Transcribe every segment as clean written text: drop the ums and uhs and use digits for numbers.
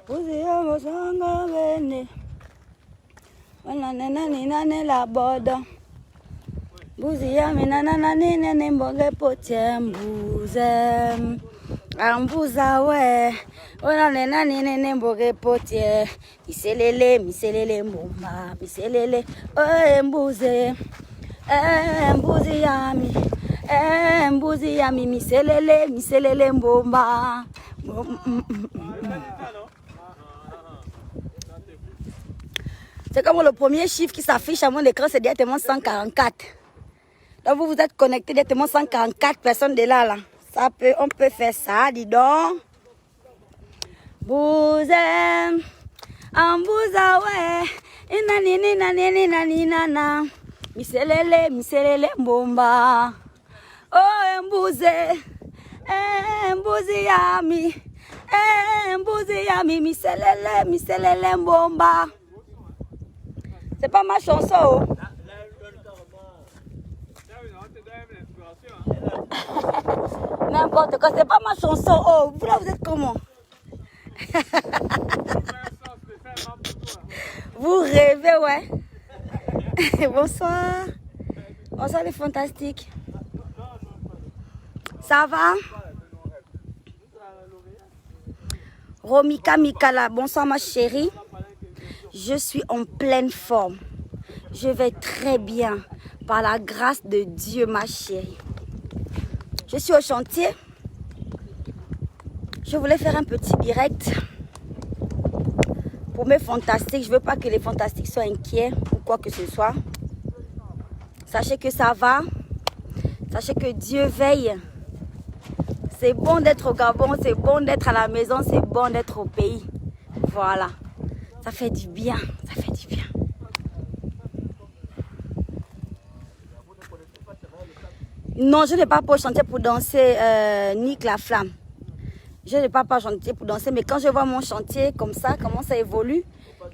Buzia mosanga bene. Wananena la boda. Buzia minana nene mboge potie mbuze. Ambuza we. Wananena nene mboge potie. Miselele mbumba. Miselele mbuze. Mbuzi yami. Mbuzi yami miselele mbumba. C'est comme le premier chiffre qui s'affiche à mon écran, c'est directement 144. Donc vous êtes connecté directement 144 personnes de là. On peut faire ça, dis donc. Bouzem, ambouza ouais, inanina, miselele mbomba. Oh mbouze, mbouzi yami, miselele mbomba. C'est pas ma chanson. N'importe quoi, c'est pas ma chanson. Oh, vous là, vous êtes comment? Vous rêvez, ouais. Bonsoir. Bonsoir les fantastiques. Ça va? Romika Mikala, bonsoir ma chérie. Je suis en pleine forme. Je vais très bien par la grâce de Dieu, ma chérie. Je suis au chantier. Je voulais faire un petit direct pour mes fantastiques. Je ne veux pas que les fantastiques soient inquiets ou quoi que ce soit. Sachez que ça va. Sachez que Dieu veille. C'est bon d'être au Gabon, c'est bon d'être à la maison, c'est bon d'être au pays. Voilà. Ça fait du bien, ça fait du bien. Non, je n'ai pas pour chanter pour danser Nick la flamme. Je n'ai pas chanter pour danser, mais quand je vois mon chantier comme ça, comment ça évolue,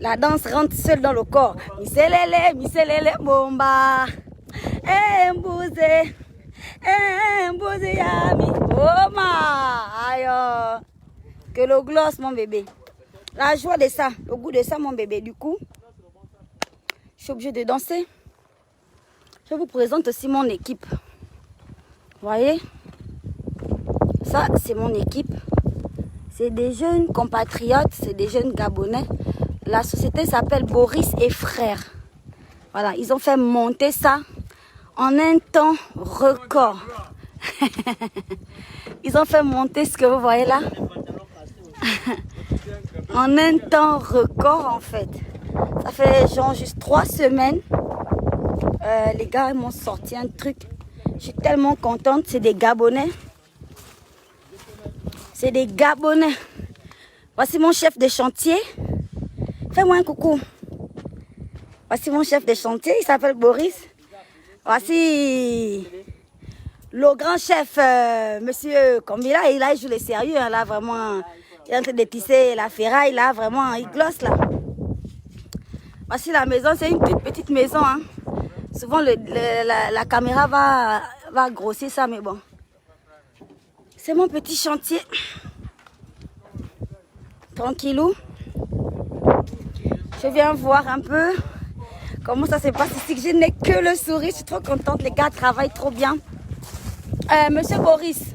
la danse rentre seule dans le corps. Miselele, bomba. Mbouze, mbouze yami, oma. Ayo. Que le gloss, mon bébé. La joie de ça, le goût de ça, mon bébé. Du coup, je suis obligée de danser. Je vous présente aussi mon équipe. Vous voyez? Ça, c'est mon équipe. C'est des jeunes compatriotes, c'est des jeunes Gabonais. La société s'appelle Boris et Frères. Voilà, ils ont fait monter ça en un temps record. Ils ont fait monter ce que vous voyez là. En un temps record en fait. Ça fait genre juste 3 semaines. Les gars m'ont sorti un truc. Je suis tellement contente. C'est des Gabonais. C'est des Gabonais. Voici mon chef de chantier. Fais-moi un coucou. Voici mon chef de chantier. Il s'appelle Boris. Voici le grand chef, monsieur Kombila. Et là, il joue les sérieux. Hein, là, vraiment. Il est en train de tisser la ferraille, là, vraiment, il glosse, là. Voici la maison, c'est une toute petite maison, hein. Souvent, la caméra va grossir ça, mais bon. C'est mon petit chantier. Tranquillou. Je viens voir un peu comment ça se passe ici. Je n'ai que le sourire, je suis trop contente. Les gars travaillent trop bien. Monsieur Boris.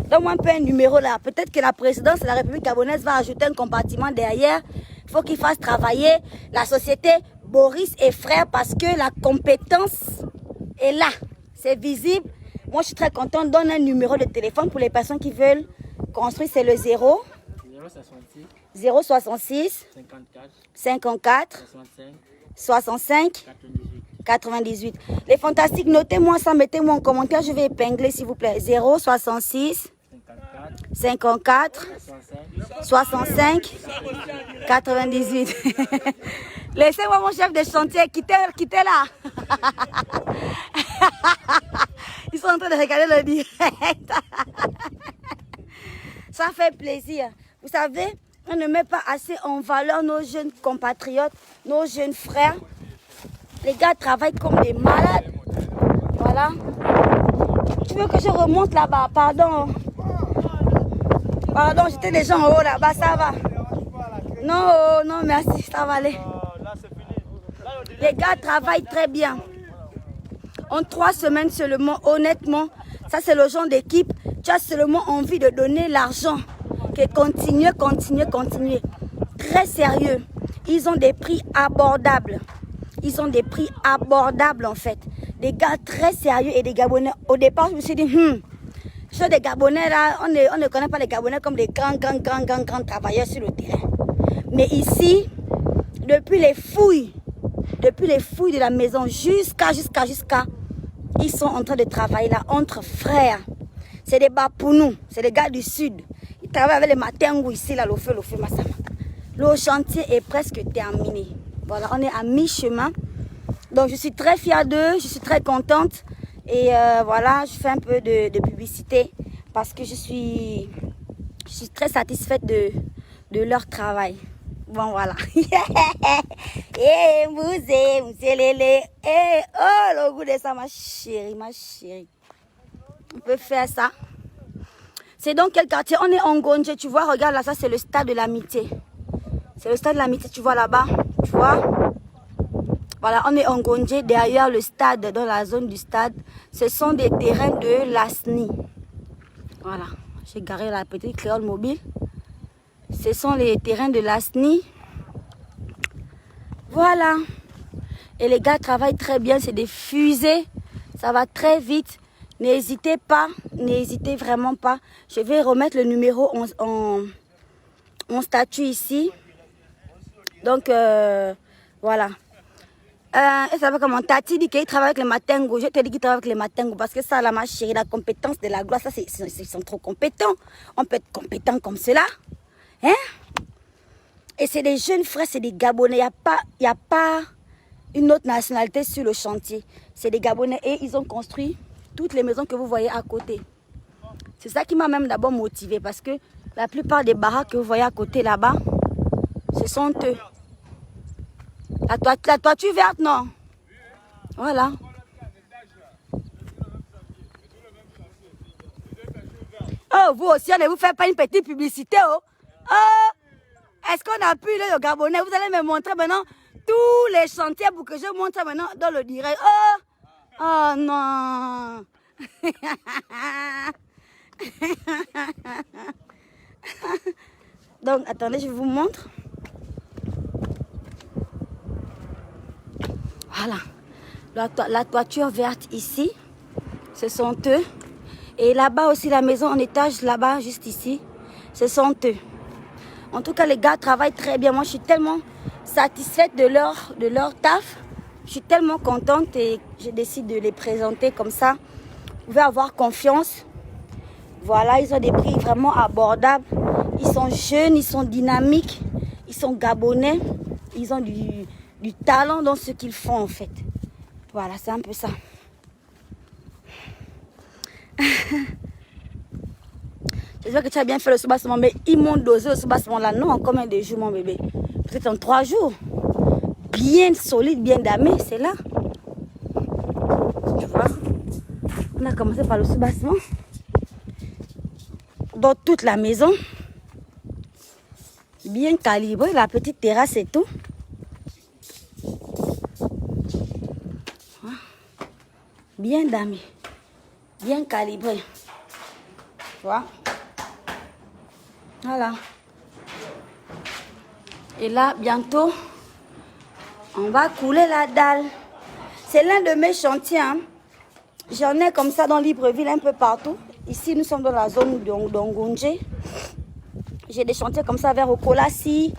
Donne-moi un peu un numéro là. Peut-être que la présidence de la République gabonaise va ajouter un compartiment derrière. Il faut qu'il fasse travailler la société Boris et Frères parce que la compétence est là. C'est visible. Moi, je suis très contente. Donne un numéro de téléphone pour les personnes qui veulent construire. C'est le 066 54 65 98. Les fantastiques, notez-moi ça, mettez-moi en commentaire. Je vais épingler s'il vous plaît. 066 54 65 98. Laissez-moi mon chef de chantier quitter là. Ils sont en train de regarder le direct. Ça fait plaisir. Vous savez, on ne met pas assez en valeur nos jeunes compatriotes, nos jeunes frères. Les gars travaillent comme des malades. Voilà. Tu veux que je remonte là-bas? Pardon. Pardon, j'étais déjà en haut là-bas, ça va. Non, non, merci, ça va aller. Les gars travaillent très bien. En 3 semaines seulement, honnêtement, ça c'est le genre d'équipe, tu as seulement envie de donner l'argent. Que continuer. Très sérieux. Ils ont des prix abordables. Ils ont des prix abordables en fait. Des gars très sérieux et des Gabonais. Au départ, je me suis dit, ceux des Gabonais là, on ne connaît pas les Gabonais comme des grands travailleurs sur le terrain. Mais ici, depuis les fouilles de la maison jusqu'à, ils sont en train de travailler là entre frères. C'est des Bapounous, c'est des gars du sud. Ils travaillent avec les Matengou ici, là, le feu, Massama. Le chantier est presque terminé. Voilà, on est à mi-chemin. Donc, je suis très fière d'eux, je suis très contente. Et voilà, je fais un peu de publicité parce que je suis très satisfaite de leur travail. Bon, voilà. Eh, Mousé, Lélé. Eh, oh, le goût de ça, ma chérie. On peut faire ça. C'est dans quel quartier? On est en Ngondje, tu vois. Regarde là, ça c'est le stade de l'amitié. C'est le stade de l'amitié, tu vois là-bas. Tu vois? Voilà, on est en Ngondje. Derrière le stade, dans la zone du stade, ce sont des terrains de l'ASNI. Voilà. J'ai garé la petite créole mobile. Ce sont les terrains de l'ASNI. Voilà. Et les gars travaillent très bien. C'est des fusées. Ça va très vite. N'hésitez pas. N'hésitez vraiment pas. Je vais remettre le numéro en statut ici. Donc, voilà. Et ça va comment? Tati dit qu'il travaille avec les Matengou. Je te dis qu'il travaille avec les Matengou. Parce que ça, là, ma chérie, la compétence de la gloire, ça, ils sont trop compétents. On peut être compétent comme cela. Hein? Et c'est des jeunes frères, c'est des Gabonais. Il n'y a pas une autre nationalité sur le chantier. C'est des Gabonais et ils ont construit toutes les maisons que vous voyez à côté. C'est ça qui m'a même d'abord motivée parce que la plupart des baraques que vous voyez à côté là-bas, ce sont eux. La toiture verte, non? Voilà. Oh, vous aussi, ne vous faites pas une petite publicité, oh. Oh, est-ce qu'on a pu le Gabonais? Vous allez me montrer maintenant tous les chantiers pour que je montre maintenant dans le direct. Oh, oh non. Donc, attendez, je vous montre. Voilà. La toiture verte ici, ce sont eux. Et là-bas aussi, la maison en étage, là-bas, juste ici, ce sont eux. En tout cas, les gars travaillent très bien. Moi, je suis tellement satisfaite de leur taf. Je suis tellement contente et je décide de les présenter comme ça. Vous pouvez avoir confiance. Voilà, ils ont des prix vraiment abordables. Ils sont jeunes, ils sont dynamiques, ils sont gabonais. Ils ont du talent dans ce qu'ils font en fait. Voilà, c'est un peu ça. J'espère que tu as bien fait le soubassement, mais ils m'ont dosé le soubassement là. Non, en combien de jours mon bébé? Peut-être en 3 jours. Bien solide, bien damé, c'est là. Tu vois? On a commencé par le soubassement. Dans toute la maison. Bien calibré, la petite terrasse et tout. Bien damé. Bien calibré. Tu vois? Voilà. Et là, bientôt, on va couler la dalle. C'est l'un de mes chantiers. Hein. J'en ai comme ça dans Libreville, un peu partout. Ici, nous sommes dans la zone d'Ongondje. J'ai des chantiers comme ça vers Okolassi,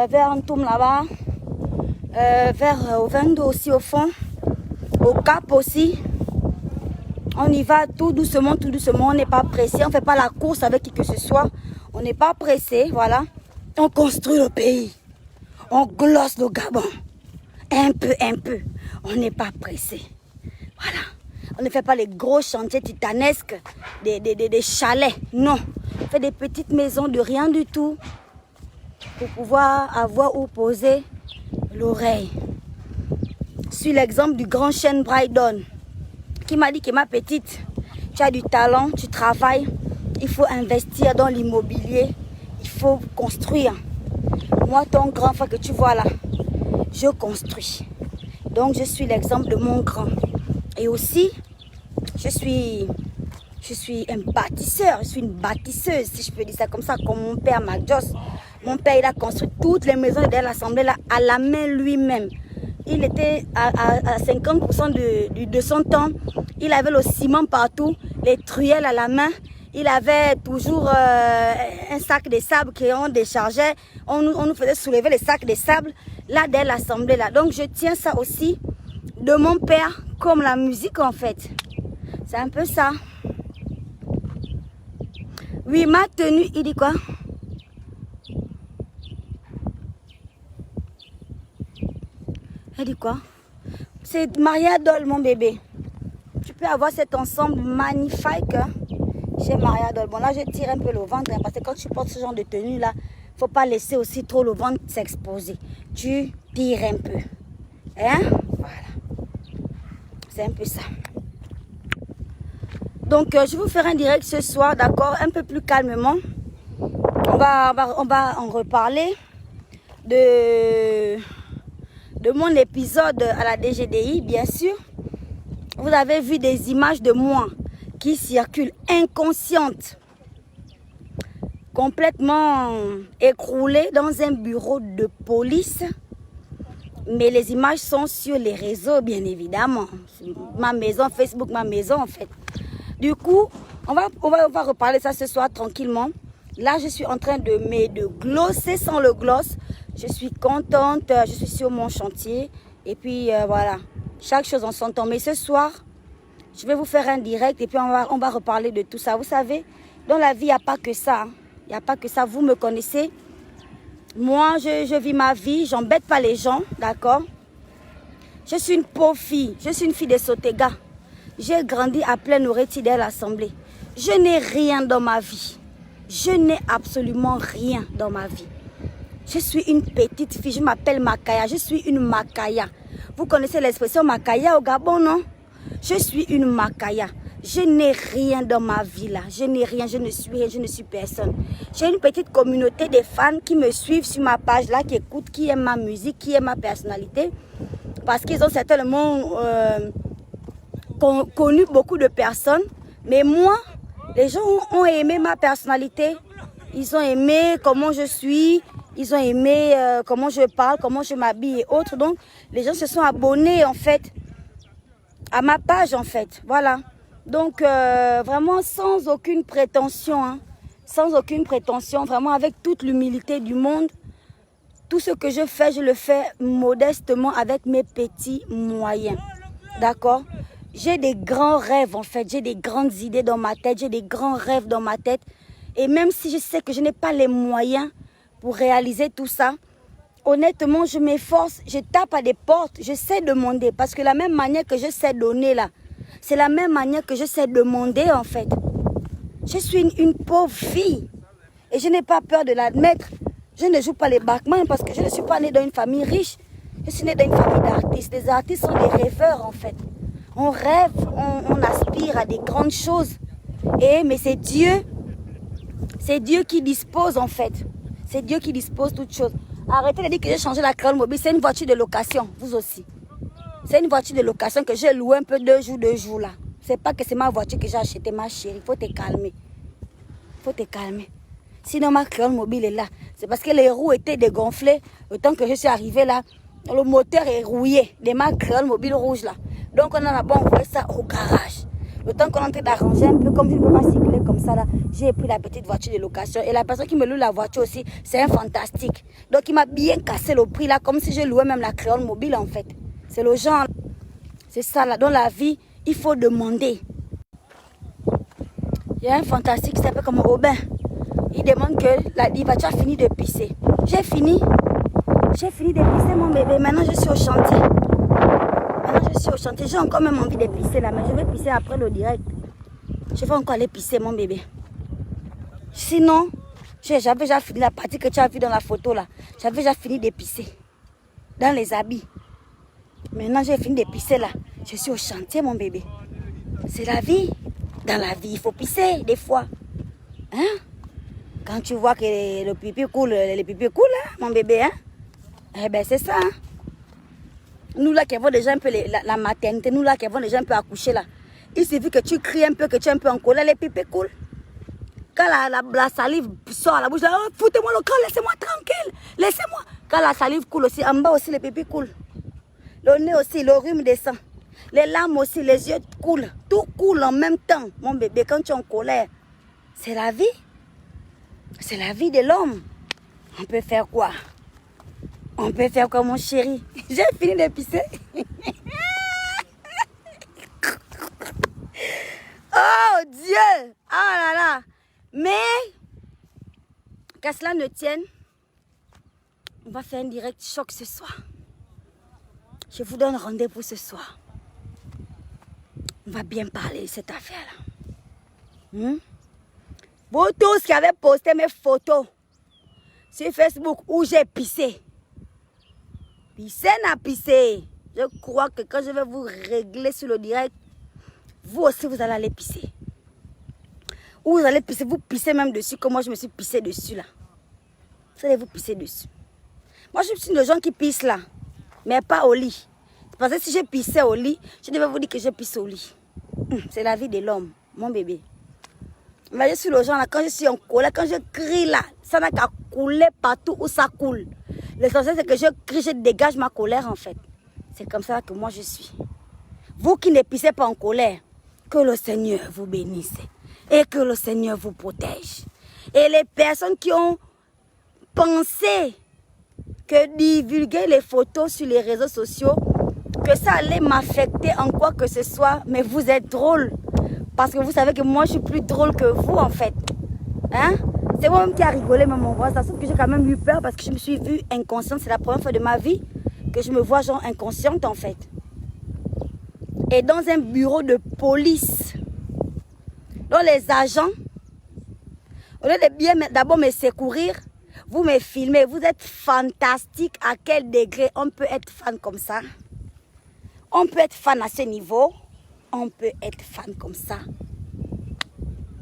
vers Ntoum là-bas, vers Ovendo aussi au fond, au Cap aussi. On y va tout doucement, on n'est pas pressé, on ne fait pas la course avec qui que ce soit. On n'est pas pressé, voilà. On construit le pays, on glosse le Gabon, un peu. On n'est pas pressé, voilà. On ne fait pas les gros chantiers titanesques, des chalets, non. On fait des petites maisons de rien du tout pour pouvoir avoir où poser l'oreille. Je suis l'exemple du grand chêne Brydon qui m'a dit que ma petite, tu as du talent, tu travailles Il faut investir dans l'immobilier. Il faut construire. Moi, ton grand frère que tu vois là, je construis. Donc, je suis l'exemple de mon grand. Et aussi, je suis un bâtisseur. Je suis une bâtisseuse, si je peux dire ça comme ça, comme mon père Mac Joss. Mon père, il a construit toutes les maisons de l'Assemblée là à la main lui-même. Il était à 50% de son temps. Il avait le ciment partout, les truelles à la main. Il avait toujours un sac de sable qu'on déchargeait. On nous faisait soulever les sacs de sable là dès l'Assemblée là. Donc je tiens ça aussi de mon père comme la musique en fait. C'est un peu ça. Oui, ma tenue, il dit quoi? Elle dit quoi? C'est Maria Doll, mon bébé. Tu peux avoir cet ensemble magnifique chez Maria Doll. Bon, là, je tire un peu le ventre, hein, parce que quand tu portes ce genre de tenue là, faut pas laisser aussi trop le ventre s'exposer. Tu tires un peu. Hein? Voilà. C'est un peu ça. Donc, je vais vous faire un direct ce soir, d'accord? Un peu plus calmement. On va en reparler de mon épisode à la DGDI, bien sûr. Vous avez vu des images de moi qui circulent inconscientes, complètement écroulées dans un bureau de police. Mais les images sont sur les réseaux, bien évidemment. Ma maison, Facebook, ma maison, en fait. Du coup, on va reparler ça ce soir tranquillement. Là, je suis en train de glosser sans le gloss. Je suis contente, je suis sur mon chantier. Et puis, voilà, chaque chose en son temps. Mais ce soir, je vais vous faire un direct et puis on va reparler de tout ça. Vous savez, dans la vie, il n'y a pas que ça. Il n'y a pas que ça. Vous me connaissez. Moi, je vis ma vie. J'embête pas les gens, d'accord? Je suis une pauvre fille. Je suis une fille de Sotega. J'ai grandi à Plein-Oreti à l'Assemblée. Je n'ai rien dans ma vie. Je n'ai absolument rien dans ma vie. Je suis une petite fille, je m'appelle Makaya, je suis une Makaya. Vous connaissez l'expression Makaya au Gabon, non? Je suis une Makaya. Je n'ai rien dans ma vie là. Je n'ai rien, je ne suis rien, je ne suis personne. J'ai une petite communauté de fans qui me suivent sur ma page là, qui écoutent, qui aiment ma musique, qui aiment ma personnalité. Parce qu'ils ont certainement connu beaucoup de personnes. Mais moi, les gens ont aimé ma personnalité. Ils ont aimé comment je suis. Ils ont aimé comment je parle, comment je m'habille et autres. Donc, les gens se sont abonnés, en fait, à ma page, en fait. Voilà. Donc, vraiment, sans aucune prétention, hein, sans aucune prétention, vraiment avec toute l'humilité du monde. Tout ce que je fais, je le fais modestement avec mes petits moyens. D'accord? J'ai des grands rêves, en fait. J'ai des grandes idées dans ma tête. J'ai des grands rêves dans ma tête. Et même si je sais que je n'ai pas les moyens pour réaliser tout ça, honnêtement, je m'efforce, je tape à des portes, je sais demander. Parce que la même manière que je sais donner là, c'est la même manière que je sais demander en fait. Je suis une pauvre fille et je n'ai pas peur de l'admettre. Je ne joue pas les Bachman parce que je ne suis pas née dans une famille riche. Je suis née dans une famille d'artistes. Les artistes sont des rêveurs en fait. On rêve, on aspire à des grandes choses. Mais c'est Dieu qui dispose en fait. C'est Dieu qui dispose toutes choses. Arrêtez de dire que j'ai changé la créole mobile. C'est une voiture de location, vous aussi. C'est une voiture de location que j'ai louée un peu 2 jours là. C'est pas que c'est ma voiture que j'ai achetée, ma chérie. Il faut te calmer. Il faut te calmer. Sinon, ma créole mobile est là. C'est parce que les roues étaient dégonflées. Le temps que je suis arrivée là, le moteur est rouillé de ma créole mobile rouge là. Donc, on en a envoyé ça au garage. Le temps qu'on est en train d'arranger un peu, comme je ne peux pas circuler comme ça là, j'ai pris la petite voiture de location. Et la personne qui me loue la voiture aussi, c'est un fantastique. Donc il m'a bien cassé le prix là, comme si je louais même la créole mobile en fait. C'est le genre. C'est ça là, dans la vie, il faut demander. Il y a un fantastique qui s'appelle comme Aubin. Il demande que la diva, tu as fini de pisser. J'ai fini de pisser mon bébé. Maintenant je suis au chantier. J'ai encore même envie de pisser là, mais je vais pisser après le direct. Je vais encore aller pisser mon bébé. Sinon, j'avais déjà fini la partie que tu as vue dans la photo là. J'avais déjà fini de pisser dans les habits. Maintenant j'ai fini de pisser là. Je suis au chantier mon bébé. C'est la vie. Dans la vie, il faut pisser des fois. Hein? Quand tu vois que le pipi coule, hein, mon bébé, hein? Eh bien, c'est ça. Hein? Nous là qui avons déjà un peu la maternité, nous là qui avons déjà un peu accouché là. Il suffit que tu cries un peu, que tu es un peu en colère, les pipis coulent. Quand la salive sort à la bouche, oh, foutez-moi le camp, laissez-moi tranquille, laissez-moi. Quand la salive coule aussi, en bas aussi les pipis coulent. Le nez aussi, le rhume descend. Les larmes aussi, les yeux coulent. Tout coule en même temps, mon bébé, quand tu es en colère. C'est la vie. C'est la vie de l'homme. On peut faire quoi? On peut faire quoi, mon chéri? J'ai fini de pisser. Oh Dieu! Oh là là! Mais, qu'à cela ne tienne, on va faire un direct choc ce soir. Je vous donne rendez-vous ce soir. On va bien parler de cette affaire-là. Vous tous qui avez posté mes photos sur Facebook où j'ai pissé. Pissé n'a pissé. Je crois que quand je vais vous régler sur le direct, vous aussi vous allez aller pisser. Ou vous allez pisser, vous pissez même dessus, comme moi je me suis pissé dessus là. Vous allez vous pisser dessus. Moi je suis de gens qui pissent là, mais pas au lit. Parce que si je pissais au lit, je devais vous dire que je pisse au lit. C'est la vie de l'homme, mon bébé. Mais je suis le genre là, quand je suis en colère, quand je crie là, ça n'a qu'à couler partout où ça coule. L'essentiel c'est que je crie, je dégage ma colère en fait. C'est comme ça que moi je suis. Vous qui ne pissez pas en colère, que le Seigneur vous bénisse et que le Seigneur vous protège. Et les personnes qui ont pensé que divulguer les photos sur les réseaux sociaux, que ça allait m'affecter en quoi que ce soit, mais vous êtes drôle. Parce que vous savez que moi je suis plus drôle que vous en fait. Hein? C'est moi-même qui a rigolé, même en voix ça. Sauf que j'ai quand même eu peur parce que je me suis vue inconsciente. C'est la première fois de ma vie que je me vois genre inconsciente en fait. Et dans un bureau de police, dont les agents, au lieu de bien d'abord me secourir, vous me filmez. Vous êtes fantastique. À quel degré on peut être fan comme ça? On peut être fan à ce niveau. On peut être fan comme ça.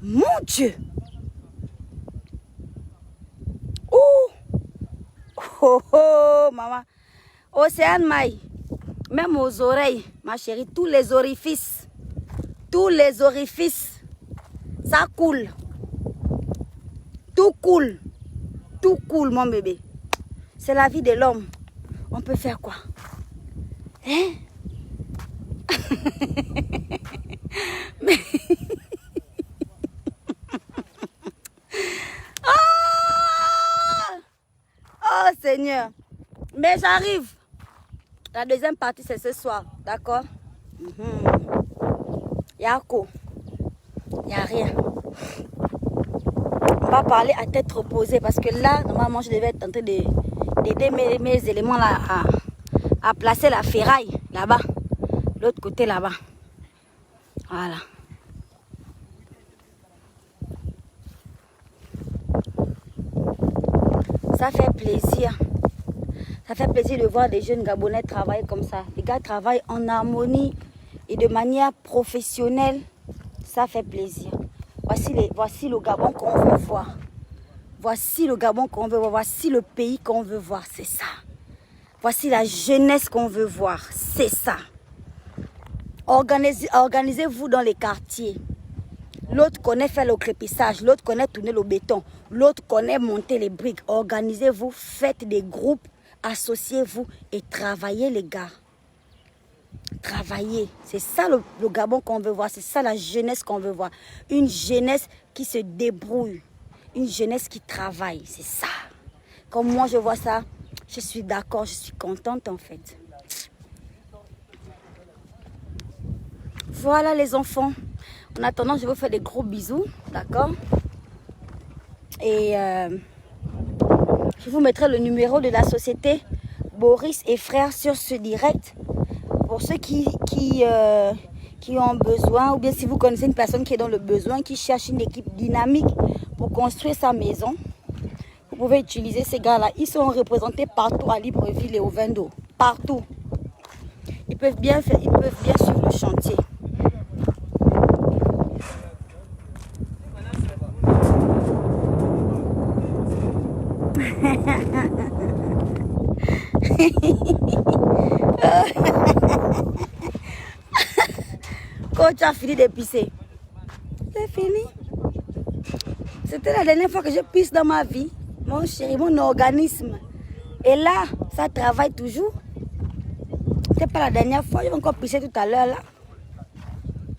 Mon Dieu! Ouh! Oh oh, maman. Océane Maï. Même aux oreilles, ma chérie, tous les orifices, ça coule. Tout coule, mon bébé. C'est la vie de l'homme. On peut faire quoi? Hein? Mais... Oh Seigneur. Mais j'arrive. La deuxième partie, c'est ce soir. D'accord? Yako. Il n'y a rien. On va parler à tête reposée. Parce que là, normalement, je devais être en train d'aider mes éléments là à placer la ferraille. Là-bas. L'autre côté là-bas. Voilà. Ça fait plaisir. Ça fait plaisir de voir des jeunes Gabonais travailler comme ça. Les gars travaillent en harmonie et de manière professionnelle. Ça fait plaisir. Voici le Gabon qu'on veut voir. Voici le Gabon qu'on veut voir. Voici le pays qu'on veut voir. C'est ça. Voici la jeunesse qu'on veut voir. C'est ça. Organisez-vous dans les quartiers. L'autre connaît faire le crépissage. L'autre connaît tourner le béton. L'autre connaît monter les briques. Organisez-vous. Faites des groupes. Associez-vous et travaillez les gars. Travaillez. C'est ça le Gabon qu'on veut voir. C'est ça la jeunesse qu'on veut voir. Une jeunesse qui se débrouille. Une jeunesse qui travaille. C'est ça. Comme moi je vois ça, je suis d'accord. Je suis contente en fait. Voilà les enfants. En attendant, je vais vous faire des gros bisous. D'accord? Et... je vous mettrai le numéro de la société Boris et Frères sur ce direct. Pour ceux qui ont besoin, ou bien si vous connaissez une personne qui est dans le besoin, qui cherche une équipe dynamique pour construire sa maison, vous pouvez utiliser ces gars-là. Ils sont représentés partout à Libreville et au Vendo. Partout. Ils peuvent bien suivre le chantier. Quand tu as fini de pisser, c'est fini. C'était la dernière fois que je pisse dans ma vie, mon chéri, mon organisme. Et là, ça travaille toujours. C'est pas la dernière fois, j'ai encore pissé tout à l'heure là.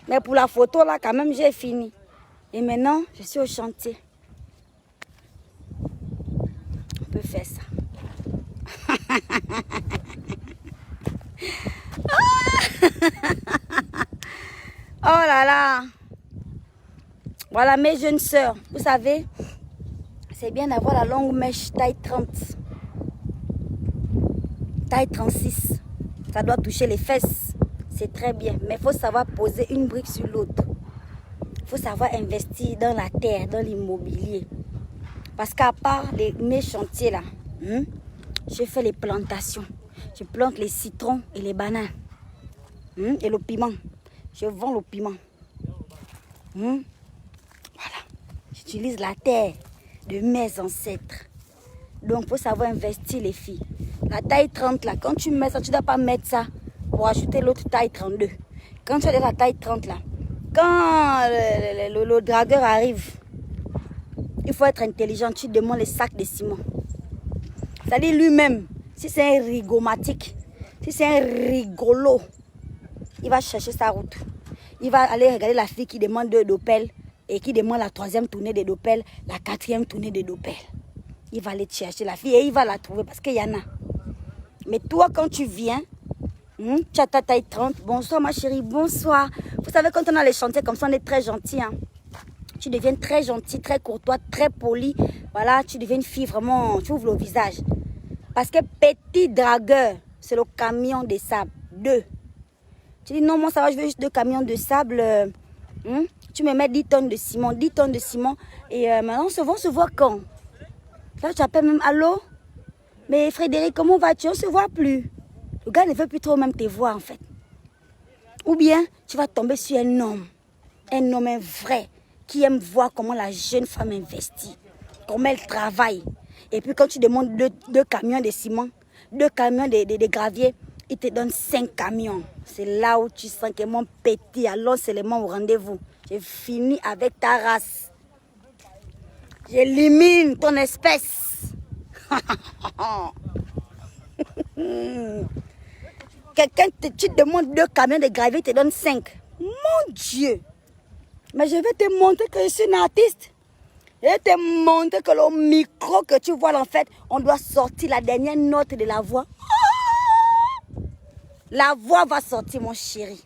Mais pour la photo là, quand même, j'ai fini. Et maintenant, je suis au chantier. On peut faire ça. Oh là là. Voilà mes jeunes sœurs. Vous savez, c'est bien d'avoir la longue mèche taille 30. Taille 36. Ça doit toucher les fesses. C'est très bien. Mais il faut savoir poser une brique sur l'autre. Il faut savoir investir dans la terre, dans l'immobilier. Parce qu'à part mes chantiers là, je fais les plantations. Je plante les citrons et les bananes. Et le piment. Je vends le piment. Voilà. J'utilise la terre de mes ancêtres. Donc, il faut savoir investir les filles. La taille 30 là, quand tu mets ça, tu ne dois pas mettre ça pour ajouter l'autre taille 32. Quand tu as la taille 30 là, quand le dragueur arrive, il faut être intelligent. Tu demandes les sacs de ciment. C'est-à-dire lui-même, si c'est un rigomatique, si c'est un rigolo, il va chercher sa route. Il va aller regarder la fille qui demande 2 dopels et qui demande la 3e tournée de dopels, la 4e tournée de dopels. Il va aller chercher la fille et il va la trouver parce qu'il y en a. Mais toi, quand tu viens, tu as ta taille 30. Bonsoir ma chérie, bonsoir. Vous savez, quand on a les chantiers comme ça, on est très gentil. Hein? Tu deviens très gentil, très courtois, très poli. Voilà, tu deviens une fille vraiment, tu ouvres le visage. Parce que petit dragueur, c'est le camion de sable. 2. Tu dis non, moi ça va, je veux juste 2 camions de sable. Tu me mets 10 tonnes de ciment, 10 tonnes de ciment. Et maintenant, on se voit quand? Là, tu appelles même, allô? Mais Frédéric, comment vas-tu? On ne se voit plus. Le gars ne veut plus trop même te voir en fait. Ou bien, tu vas tomber sur un homme vrai, qui aime voir comment la jeune femme investit, comment elle travaille. Et puis quand tu demandes 2 camions de ciment, 2 camions de gravier, il te donne 5 camions. C'est là où tu sens que mon petit, allons seulement au rendez-vous. J'ai fini avec ta race. J'élimine ton espèce. Quelqu'un, tu te demandes 2 camions de gravier, il te donne 5. Mon Dieu. Mais je vais te montrer que je suis une artiste. Je vais te montrer que le micro que tu vois en fait, on doit sortir la dernière note de la voix. La voix va sortir, mon chéri.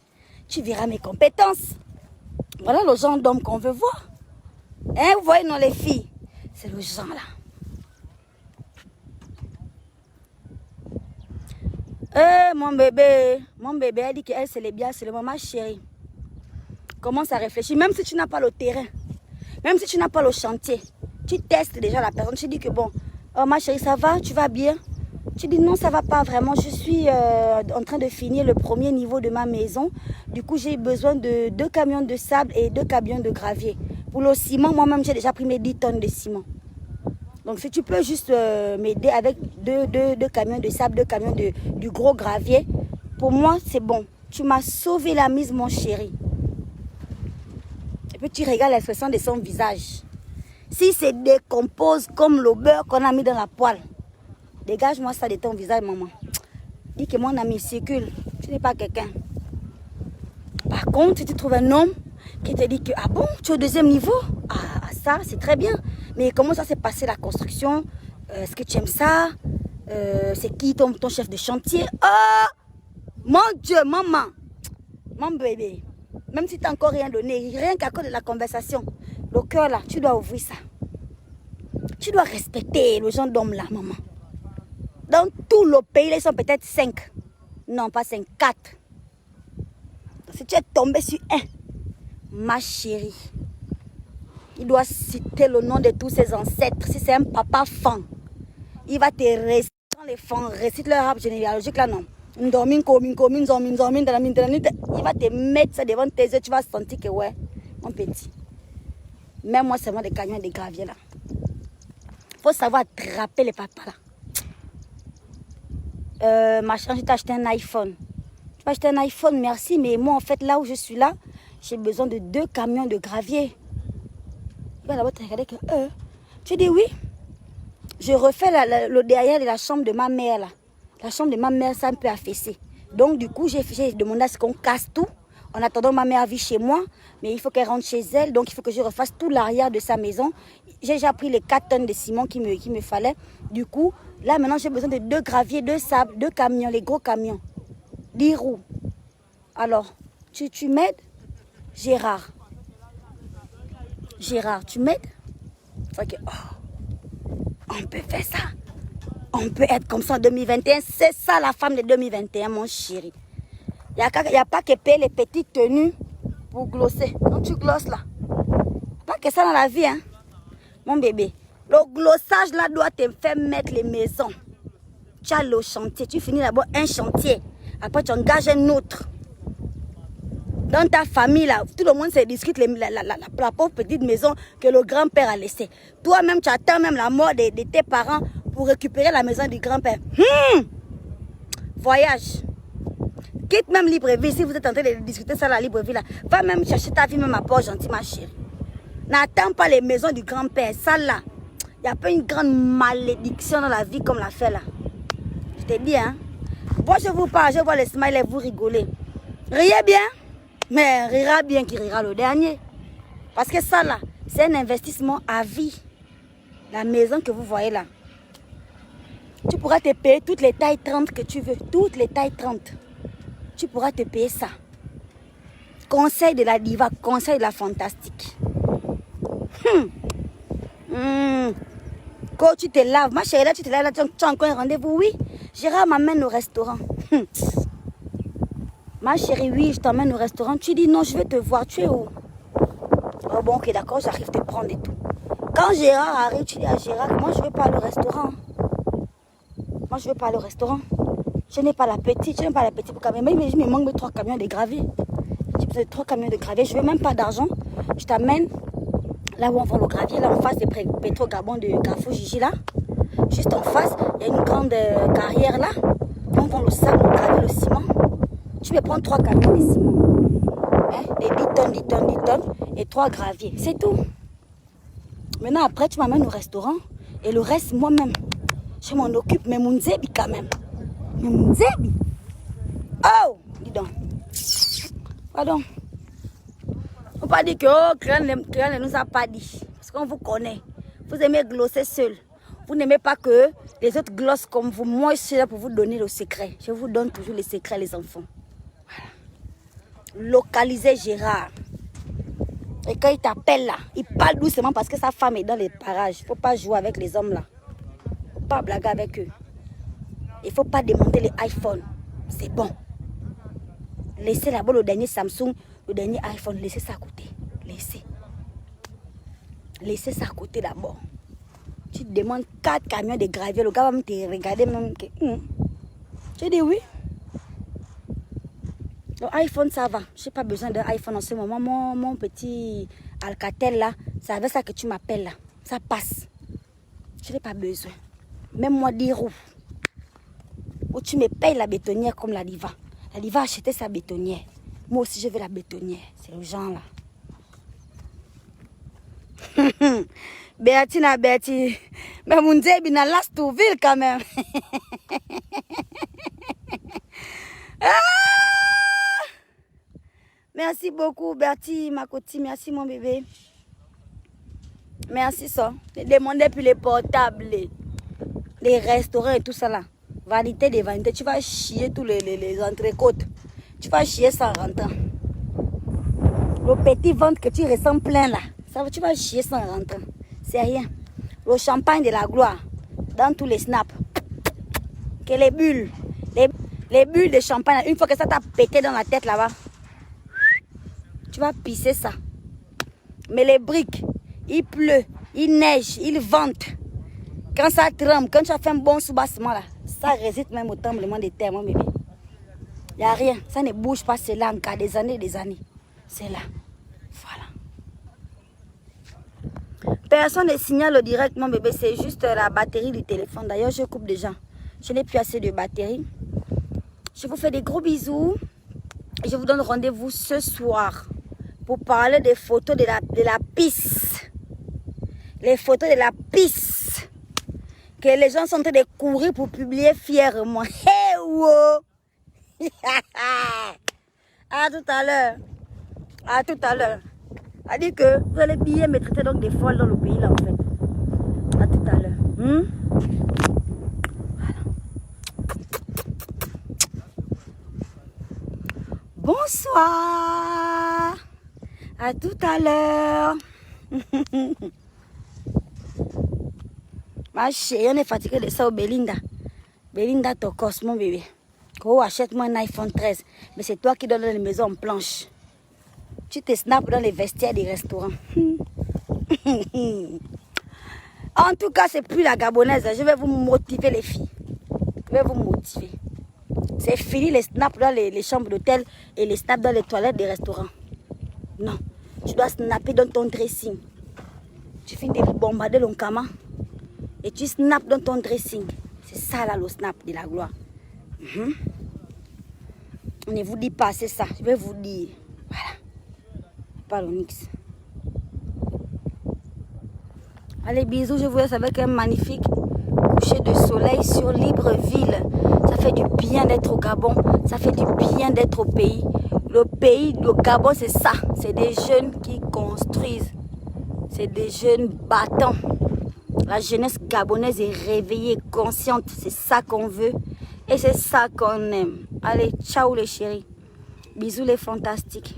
Tu verras mes compétences. Voilà le genre d'homme qu'on veut voir. Hein, vous voyez, non, les filles? C'est le genre là. Mon bébé, elle dit qu'elle, c'est les biens, c'est le maman chérie. Commence à réfléchir, même si tu n'as pas le terrain, même si tu n'as pas le chantier, tu testes déjà la personne, tu dis que bon, oh ma chérie, ça va, tu vas bien? Tu dis non, ça va pas vraiment, je suis en train de finir le premier niveau de ma maison. Du coup, j'ai besoin de 2 camions de sable et 2 camions de gravier. Pour le ciment, moi-même, j'ai déjà pris mes 10 tonnes de ciment. Donc, si tu peux juste m'aider avec 2 camions de sable, 2 camions du gros gravier, pour moi, c'est bon. Tu m'as sauvé la mise, mon chéri. Et puis, tu regardes l'expression de son visage. Si se décompose comme le beurre qu'on a mis dans la poêle, dégage-moi ça de ton visage, maman. Dis que mon ami circule. Tu n'es pas quelqu'un. Par contre, si tu trouves un homme qui te dit que, ah bon, tu es au 2e niveau? Ah, ça, c'est très bien. Mais comment ça s'est passé la construction? Est-ce que tu aimes ça? C'est qui ton chef de chantier? Oh, mon Dieu, maman. Mon bébé. Même si tu n'as encore rien donné, rien qu'à cause de la conversation, le cœur là, tu dois ouvrir ça. Tu dois respecter le genre d'homme là, maman. Dans tout le pays, ils sont peut-être 5. Non, pas 5, 4. Si tu es tombé sur un, ma chérie, il doit citer le nom de tous ses ancêtres. Si c'est un papa fan, il va te réciter. Quand les fans récitent leur arbre généalogique là, non. Il va te mettre ça devant tes yeux, tu vas sentir que ouais, mon petit. Même moi, c'est moi des camions de gravier là. Il faut savoir attraper les papas là. ma chérie, je t'ai acheté un iPhone. Tu m'as acheté un iPhone, merci. Mais moi, en fait, là où je suis là, j'ai besoin de 2 camions de gravier. Là-bas, tu as regardé que... Tu dis oui. Je refais le derrière de la chambre de ma mère, là. La chambre de ma mère, c'est un peu affaissé. Donc, du coup, j'ai demandé à ce qu'on casse tout. En attendant, ma mère vit chez moi. Mais il faut qu'elle rentre chez elle. Donc, il faut que je refasse tout l'arrière de sa maison. J'ai déjà pris les 4 tonnes de ciment qu'il me fallait. Du coup, là, maintenant, j'ai besoin de 2 graviers, 2 sables, 2 camions, les gros camions. 10 roues. Alors, tu m'aides? Gérard, tu m'aides? Okay. Oh, on peut faire ça. On peut être comme ça en 2021. C'est ça la femme de 2021, mon chéri. Il n'y a pas que payer les petites tenues pour glosser. Quand tu glosses là, pas que ça dans la vie, hein. Mon bébé, le glossage là doit te faire mettre les maisons. Tu as le chantier, tu finis d'abord un chantier. Après tu engages un autre. Dans ta famille là, tout le monde se discute la pauvre petite maison que le grand-père a laissée. Toi-même, tu attends même la mort de tes parents pour récupérer la maison du grand-père. Voyage. Quitte même Libreville, si vous êtes en train de discuter ça à Libreville, là, va même chercher ta vie, même à Port Gentil, ma chérie. N'attends pas les maisons du grand-père. Ça là, il n'y a pas une grande malédiction dans la vie comme la fait là. Je te dis, hein. Moi, je vous parle, je vois les smileys, vous rigolez. Riez bien, mais rira bien qui rira le dernier. Parce que ça là, c'est un investissement à vie. La maison que vous voyez là. Tu pourras te payer toutes les tailles 30 que tu veux. Toutes les tailles 30. Tu pourras te payer ça. Conseil de la diva, conseil de la fantastique. Quand tu te laves, ma chérie, là, tu te laves, là, tu as encore un rendez-vous, oui. Gérard m'amène au restaurant. Ma chérie, oui, je t'emmène au restaurant. Tu dis non, je vais te voir, tu es où? Oh bon, ok, d'accord, j'arrive te prendre et tout. Quand Gérard arrive, tu dis à Gérard, moi je veux pas aller au restaurant. Moi je veux pas aller au restaurant. Je n'ai pas l'appétit, pour camion. Mais il me manque 3 camions de gravier. J'ai besoin de 3 camions de gravier. Je veux même pas d'argent. Je t'amène là où on vend le gravier, là en face des Petro-Gabon de Carrefour Gigi là. Juste en face, il y a une grande carrière là. On vend le sable, le gravier, le ciment. Tu peux prendre 3 camions de ciment. Hein? Les 10 tonnes et 3 graviers. C'est tout. Maintenant après, tu m'amènes au restaurant. Et le reste, moi-même, je m'en occupe. Mais mon zébi quand même. Mais mon zébi. Oh! Dis donc. Pardon. On ne pas dire que Créan ne nous a pas dit. Parce qu'on vous connaît. Vous aimez glosser seul. Vous n'aimez pas que les autres glossent comme vous. Moi, je suis là pour vous donner le secret. Je vous donne toujours les secrets, les enfants. Voilà. Localisez Gérard. Et quand il t'appelle là, il parle doucement parce que sa femme est dans les parages. Il ne faut pas jouer avec les hommes là. Il ne faut pas blaguer avec eux. Il ne faut pas demander les iPhones. C'est bon. Laissez là-bas le dernier Samsung, le dernier iPhone. Laissez ça à côté. Laissez. Laissez ça à côté d'abord. Tu te demandes 4 camions de gravier. Le gars va me te regarder même. Que, Tu dis oui. Le iPhone, ça va. Je n'ai pas besoin d'un iPhone en ce moment. Mon petit Alcatel là, c'est avec ça que tu m'appelles là. Ça passe. Je n'ai pas besoin. Même moi, 10 roues. Ou tu me payes la bétonnière comme la diva. La diva a acheté sa bétonnière. Moi aussi, je veux la bétonnière. C'est le genre là. Béatine, Béatine. Mais mon Dieu, il a l'Astouville quand même. Merci beaucoup, Bertie, ma cotine. Merci, mon bébé. Merci, ça. Demandez puis les portables, les restaurants et tout ça là. Vanité des vanités. Tu vas chier tous les entrecôtes. Tu vas chier sans rentrant. Le petit ventre que tu ressens plein là. Ça, tu vas chier sans rentrant. C'est rien. Le champagne de la gloire. Dans tous les snaps. Que les bulles. Les bulles de champagne. Une fois que ça t'a pété dans la tête là-bas. Tu vas pisser ça. Mais les briques, il pleut, il neige, il vente. Quand ça tremble, quand tu as fait un bon soubassement là, ça résiste même au tremblement de terre, mon bébé. Il n'y a rien. Ça ne bouge pas, c'est là encore des années et des années. C'est là. Voilà. Personne ne signale au direct, mon bébé. C'est juste la batterie du téléphone. D'ailleurs, je coupe déjà. Je n'ai plus assez de batterie. Je vous fais des gros bisous. Et je vous donne rendez-vous ce soir pour parler des photos de la piste. Les photos de la piste. Que les gens sont en train de courir pour publier fièrement. Hey, wow. À tout à l'heure. À tout à l'heure. A dit que vous allez bien me traiter donc des folles dans le pays là en fait. À tout à l'heure. Voilà. Bonsoir. À tout à l'heure. Ma chérie, on est fatigué de ça au Belinda. Belinda Tokos, mon bébé. Oh, achète-moi un iPhone 13. Mais c'est toi qui donnes les maisons en planche. Tu te snaps dans les vestiaires des restaurants. En tout cas, c'est plus la gabonaise. Je vais vous motiver les filles. Je vais vous motiver. C'est fini les snaps dans les chambres d'hôtel et les snaps dans les toilettes des restaurants. Non. Tu dois snapper dans ton dressing. Tu finis de bombarder l'onkama et tu snaps dans ton dressing. C'est ça là le snap de la gloire. On ne vous dit pas, c'est ça. Je vais vous dire. Voilà. Pas l'onyx. Allez, bisous. Je vous laisse avec un magnifique coucher de soleil sur Libreville. Ça fait du bien d'être au Gabon. Ça fait du bien d'être au pays. Le pays, le Gabon, c'est ça. C'est des jeunes qui construisent. C'est des jeunes battants. La jeunesse gabonaise est réveillée, consciente. C'est ça qu'on veut. Et c'est ça qu'on aime. Allez, ciao les chéris. Bisous les fantastiques.